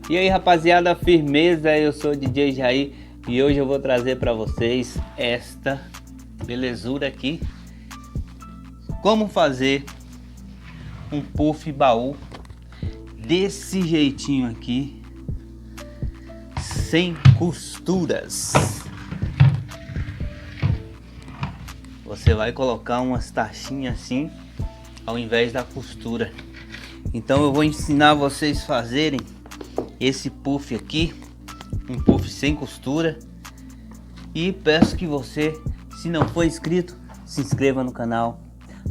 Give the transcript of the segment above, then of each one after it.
E aí, rapaziada, firmeza? Eu sou o DJ Jair e hoje eu vou trazer para vocês esta belezura aqui. Como fazer um puff baú desse jeitinho aqui, sem costuras. Você vai colocar umas taxinhas assim ao invés da costura. Então eu vou ensinar vocês a fazerem esse puff aqui, um puff sem costura. E peço que você, se não for inscrito, se inscreva no canal,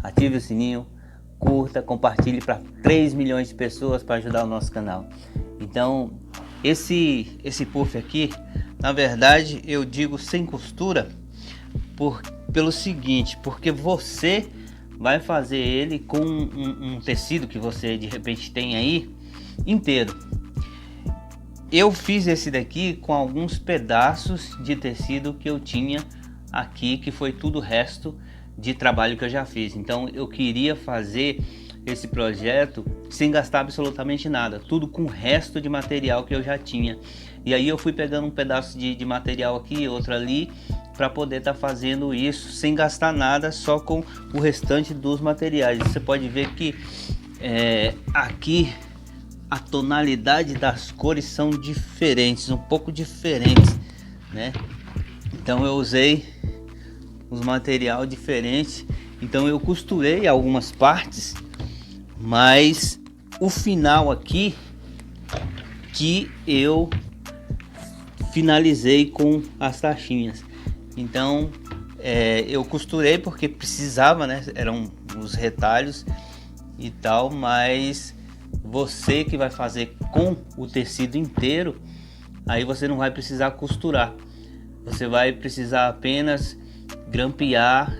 ative o sininho, curta, compartilhe para 3 milhões de pessoas para ajudar o nosso canal. Então esse puff aqui, na verdade eu digo sem costura pelo seguinte, porque você vai fazer ele com um tecido que você de repente tem aí inteiro. Eu fiz esse daqui com alguns pedaços de tecido que eu tinha aqui, que foi tudo o resto de trabalho que eu já fiz. Então eu queria fazer esse projeto sem gastar absolutamente nada, tudo com o resto de material que eu já tinha. E aí eu fui pegando um pedaço de material aqui, outro ali, para poder estar fazendo isso sem gastar nada, só com o restante dos materiais. Você pode ver que aqui a tonalidade das cores são diferentes, um pouco diferentes, né? Então eu usei uns material diferentes, então eu costurei algumas partes, mas o final aqui que eu finalizei com as taxinhas. Então eu costurei porque precisava, né? Eram os retalhos e tal, mas você que vai fazer com o tecido inteiro, aí você não vai precisar costurar, você vai precisar apenas grampear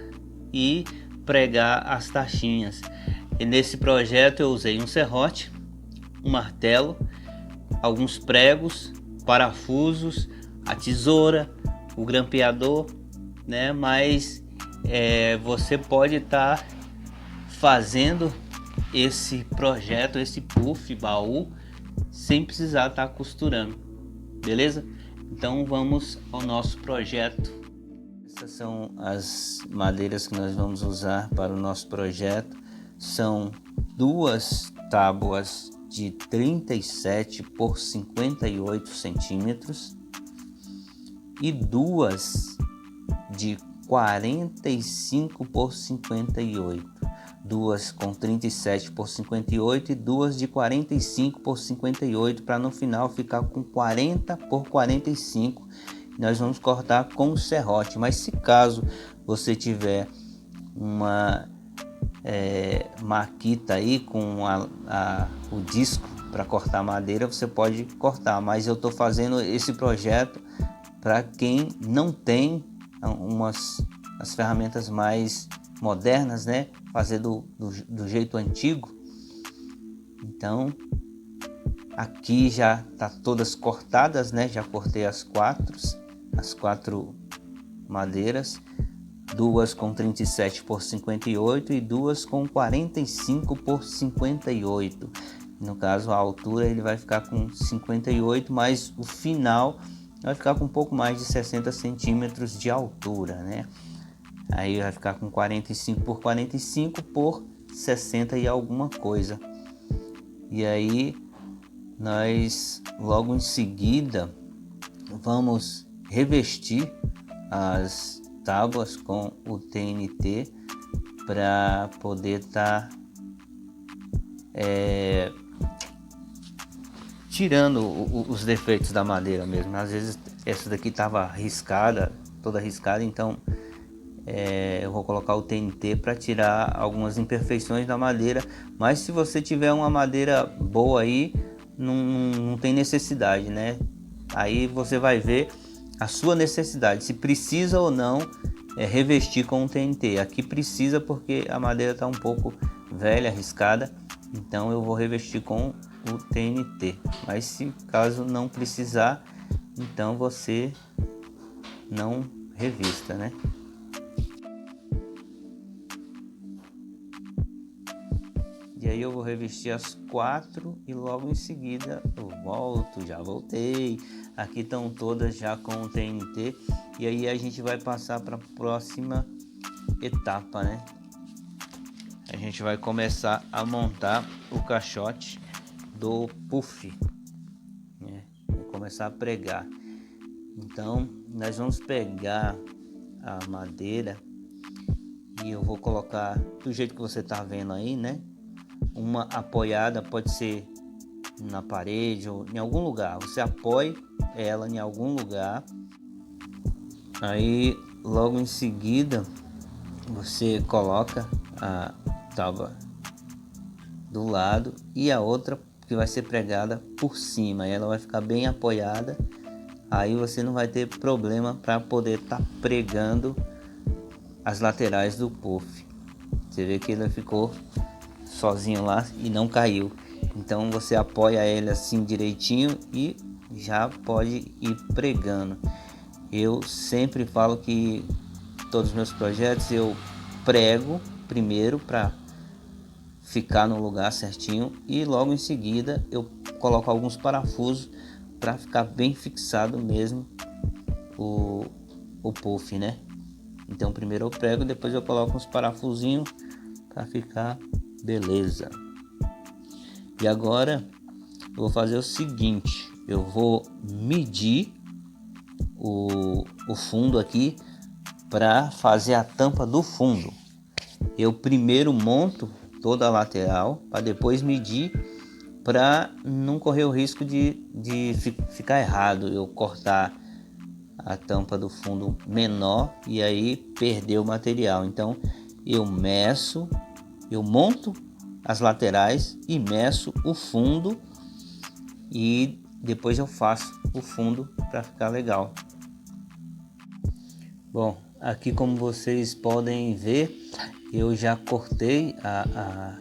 e pregar as taxinhas. E nesse projeto eu usei um serrote, um martelo, alguns pregos, parafusos, a tesoura, o grampeador, né? Mas você pode estar fazendo esse projeto, esse puff baú, sem precisar estar costurando, beleza? Então vamos ao nosso projeto. Essas são as madeiras que nós vamos usar para o nosso projeto. São duas tábuas de 37 por 58 centímetros e duas de 45 por 58. Duas com 37 por 58 e duas de 45 por 58, para no final ficar com 40 por 45. Nós vamos cortar com o serrote, mas se caso você tiver uma maquita aí com o disco para cortar madeira, você pode cortar, mas eu estou fazendo esse projeto para quem não tem as ferramentas mais modernas, né? Fazer do jeito antigo. Então aqui já tá todas cortadas, né? Já cortei as quatro madeiras, duas com 37 por 58 e duas com 45 por 58. No caso a altura ele vai ficar com 58, mas o final vai ficar com um pouco mais de 60 centímetros de altura, né? Aí vai ficar com 45 por 45 por 60 e alguma coisa. E aí nós logo em seguida vamos revestir as tábuas com o TNT para poder estar tirando os defeitos da madeira mesmo. Às vezes essa daqui estava riscada, toda riscada, então eu vou colocar o TNT para tirar algumas imperfeições da madeira. Mas se você tiver uma madeira boa aí, não tem necessidade, né? Aí você vai ver a sua necessidade, se precisa ou não revestir com o TNT. Aqui precisa porque a madeira está um pouco velha, arriscada, então eu vou revestir com o TNT. Mas se caso não precisar, então você não revista, né? E aí eu vou revestir as 4 e logo em seguida eu volto. Já voltei. Aqui estão todas já com o TNT. E aí a gente vai passar para a próxima etapa, né? A gente vai começar a montar o caixote do puff, né? Vou começar a pregar. Então nós vamos pegar a madeira e eu vou colocar do jeito que você tá vendo aí, né? Uma apoiada, pode ser na parede ou em algum lugar. Você apoia ela em algum lugar. Aí logo em seguida você coloca a tábua do lado e a outra que vai ser pregada por cima. Ela vai ficar bem apoiada. Aí você não vai ter problema para poder estar pregando as laterais do puff. Você vê que ele ficou sozinho lá e não caiu. Então você apoia ele assim direitinho e já pode ir pregando. Eu sempre falo que todos os meus projetos eu prego primeiro para ficar no lugar certinho e logo em seguida eu coloco alguns parafusos para ficar bem fixado mesmo o puff, né? Então primeiro eu prego, depois eu coloco uns parafusinhos para ficar beleza. E agora eu vou fazer o seguinte, eu vou medir o fundo aqui para fazer a tampa do fundo. Eu primeiro monto toda a lateral para depois medir, para não correr o risco de ficar errado, eu cortar a tampa do fundo menor e aí perder o material. Então eu meço, eu monto as laterais e meço o fundo e depois eu faço o fundo para ficar legal. Bom, aqui como vocês podem ver, eu já cortei a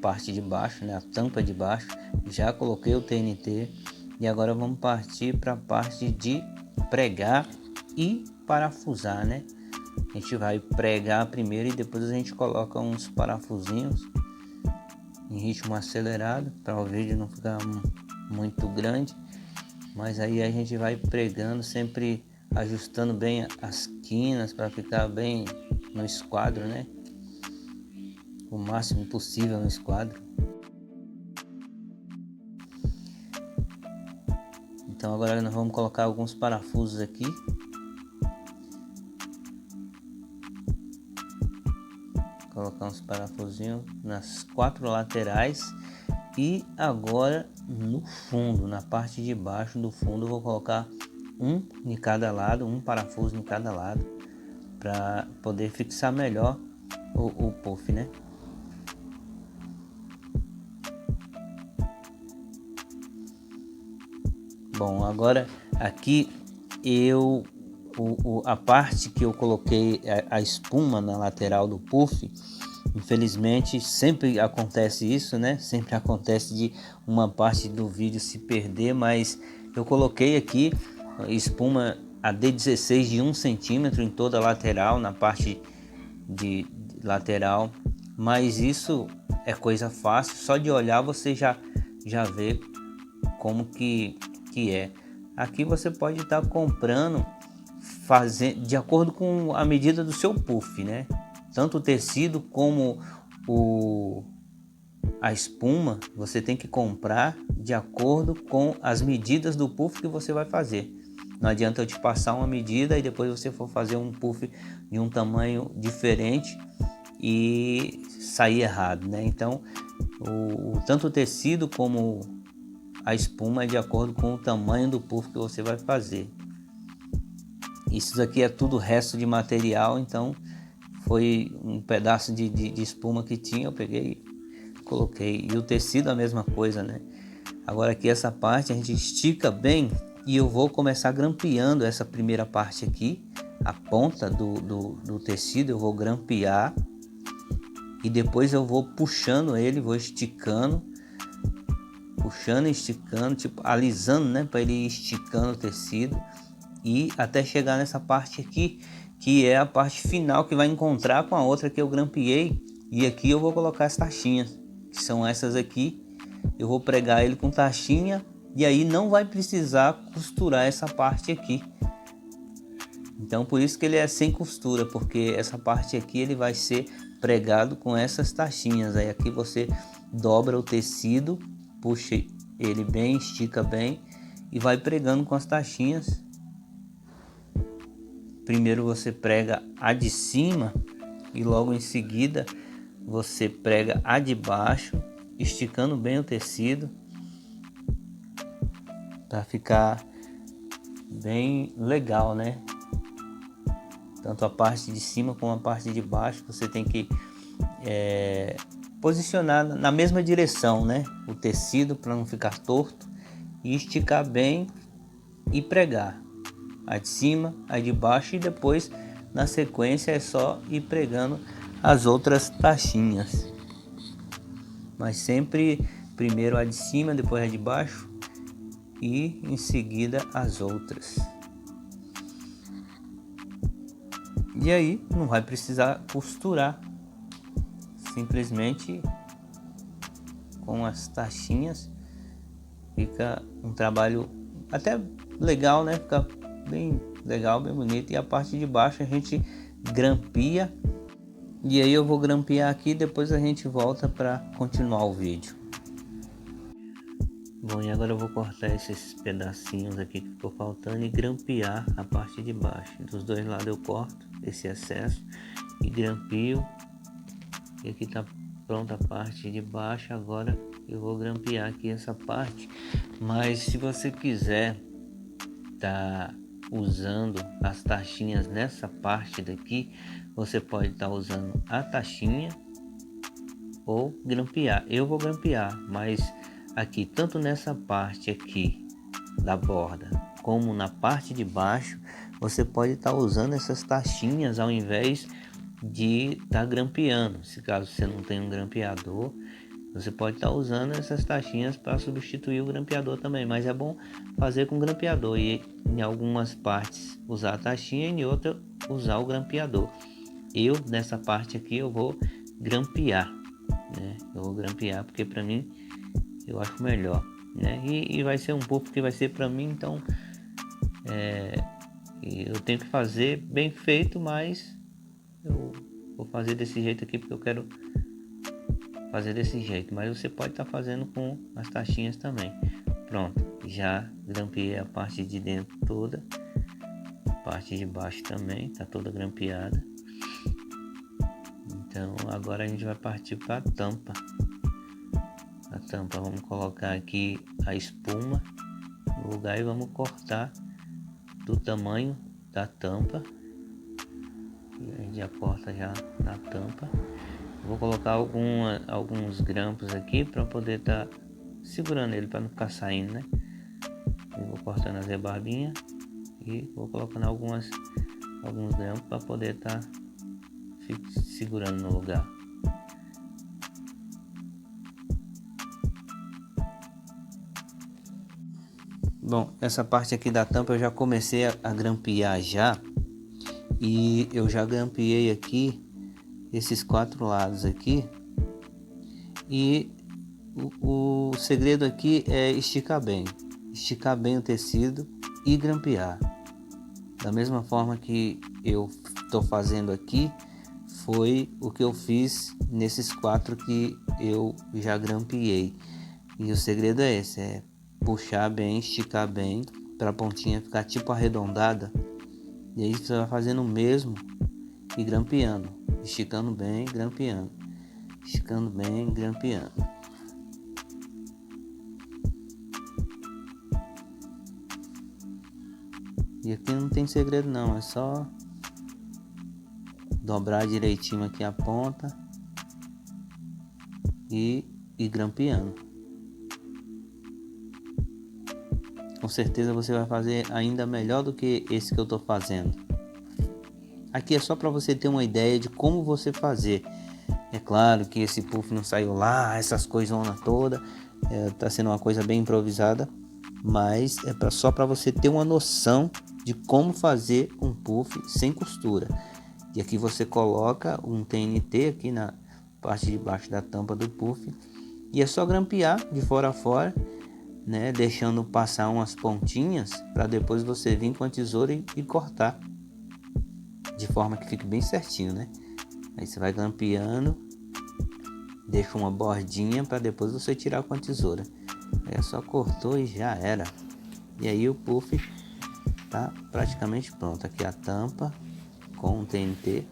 parte de baixo, né, a tampa de baixo, já coloquei o TNT e agora vamos partir para a parte de pregar e parafusar, né? A gente vai pregar primeiro e depois a gente coloca uns parafusinhos em ritmo acelerado para o vídeo não ficar muito grande, mas aí a gente vai pregando, sempre ajustando bem as quinas para ficar bem no esquadro, né? O máximo possível no esquadro. Então agora nós vamos colocar alguns parafusos aqui. Colocar uns parafusinhos nas 4 laterais e agora no fundo, na parte de baixo do fundo, eu vou colocar um em cada lado, um parafuso em cada lado, para poder fixar melhor o puff, né? Bom, agora aqui a parte que eu coloquei a espuma na lateral do puff, infelizmente sempre acontece isso, né? Sempre acontece de uma parte do vídeo se perder, mas eu coloquei aqui espuma AD16 de 1 centímetro em toda a lateral, na parte de lateral, mas isso é coisa fácil, só de olhar você já vê como que é. Aqui você pode estar comprando, de acordo com a medida do seu puff, né? Tanto o tecido como a espuma você tem que comprar de acordo com as medidas do puff que você vai fazer. Não adianta eu te passar uma medida e depois você for fazer um puff de um tamanho diferente e sair errado, né? Então tanto o tecido como a espuma é de acordo com o tamanho do puff que você vai fazer. Isso aqui é tudo resto de material, então foi um pedaço de espuma que tinha, eu peguei e coloquei. E o tecido a mesma coisa, né? Agora aqui essa parte a gente estica bem e eu vou começar grampeando essa primeira parte aqui, a ponta do tecido eu vou grampear e depois eu vou puxando ele, vou esticando, puxando e esticando, tipo alisando, né, para ele ir esticando o tecido e até chegar nessa parte aqui, que é a parte final que vai encontrar com a outra que eu grampeei. E aqui eu vou colocar as taxinhas, que são essas aqui. Eu vou pregar ele com taxinha e aí não vai precisar costurar essa parte aqui. Então por isso que ele é sem costura, porque essa parte aqui ele vai ser pregado com essas taxinhas. Aí aqui você dobra o tecido, puxa ele bem, estica bem e vai pregando com as taxinhas. Primeiro você prega a de cima e logo em seguida você prega a de baixo, esticando bem o tecido para ficar bem legal, né? Tanto a parte de cima como a parte de baixo você tem que posicionar na mesma direção, né? O tecido para não ficar torto e esticar bem e pregar a de cima, a de baixo e depois na sequência é só ir pregando as outras taxinhas, mas sempre primeiro a de cima, depois a de baixo e em seguida as outras. E aí não vai precisar costurar, simplesmente com as taxinhas fica um trabalho até legal, né? Fica bem legal, bem bonito. E a parte de baixo a gente grampia. E aí eu vou grampear aqui, depois a gente volta para continuar o vídeo. Bom, e agora eu vou cortar esses pedacinhos aqui que ficou faltando e grampear a parte de baixo. Dos dois lados eu corto esse excesso e grampio. E aqui tá pronta a parte de baixo. Agora eu vou grampear aqui essa parte. Mas se você quiser tá usando as taxinhas nessa parte daqui, você pode estar usando a taxinha ou grampear. Eu vou grampear, mas aqui tanto nessa parte aqui da borda como na parte de baixo você pode estar usando essas taxinhas ao invés de estar grampeando. Se caso você não tem um grampeador, você pode estar usando essas taxinhas para substituir o grampeador também, mas é bom fazer com grampeador e em algumas partes usar a taxinha e em outra usar o grampeador. Eu nessa parte aqui eu vou grampear, né? Eu vou grampear porque para mim eu acho melhor, né? E vai ser um pouco que vai ser para mim, então eu tenho que fazer bem feito, mas eu vou fazer desse jeito aqui porque eu quero fazer desse jeito, mas você pode estar fazendo com as taxinhas também. Pronto, já grampeei a parte de dentro toda, a parte de baixo também tá toda grampeada. Então agora a gente vai partir para a tampa. A tampa, vamos colocar aqui a espuma no lugar e vamos cortar do tamanho da tampa. A gente já corta já na tampa. Vou colocar alguns grampos aqui para poder estar segurando ele para não ficar saindo, né? Eu vou cortando as rebarbinhas e vou colocando alguns grampos para poder estar segurando no lugar. Bom, essa parte aqui da tampa eu já comecei a grampear já, e eu já grampeei aqui esses 4 lados aqui, e o segredo aqui é esticar bem o tecido e grampear da mesma forma que eu estou fazendo aqui. Foi o que eu fiz nesses 4 que eu já grampeei, e o segredo é esse, é puxar bem, esticar bem para a pontinha ficar tipo arredondada, e aí você vai fazendo o mesmo e grampeando, esticando bem, grampeando, esticando bem, grampeando. E aqui não tem segredo não, é só dobrar direitinho aqui a ponta e grampeando. Com certeza você vai fazer ainda melhor do que esse que eu estou fazendo. Aqui é só para você ter uma ideia de como você fazer. É claro que esse puff não saiu lá, essas coisonas toda, tá sendo uma coisa bem improvisada, mas é só para você ter uma noção de como fazer um puff sem costura. E aqui você coloca um TNT aqui na parte de baixo da tampa do puff E é só grampear de fora a fora, né, deixando passar umas pontinhas para depois você vir com a tesoura e cortar de forma que fique bem certinho, né? Aí você vai grampeando, deixa uma bordinha para depois você tirar com a tesoura. Aí só cortou e já era. E aí o puff tá praticamente pronto. Aqui a tampa com o TNT.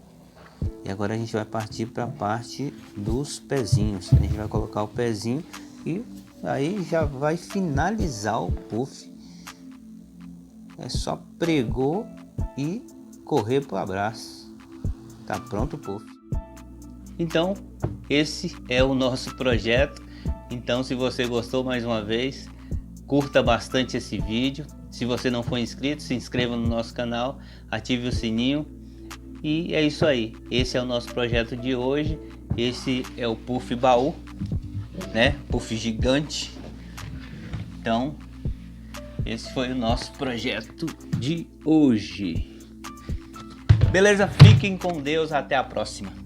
E agora a gente vai partir para a parte dos pezinhos. A gente vai colocar o pezinho e aí já vai finalizar o puff. É só pregou e correr pro abraço. Tá pronto o puff. Então esse é o nosso projeto. Então se você gostou, mais uma vez, curta bastante esse vídeo. Se você não for inscrito, se inscreva no nosso canal, ative o sininho. E é isso aí, esse é o nosso projeto de hoje. Esse é o puff baú, né? Puff gigante. Então esse foi o nosso projeto de hoje. Beleza? Fiquem com Deus, até a próxima.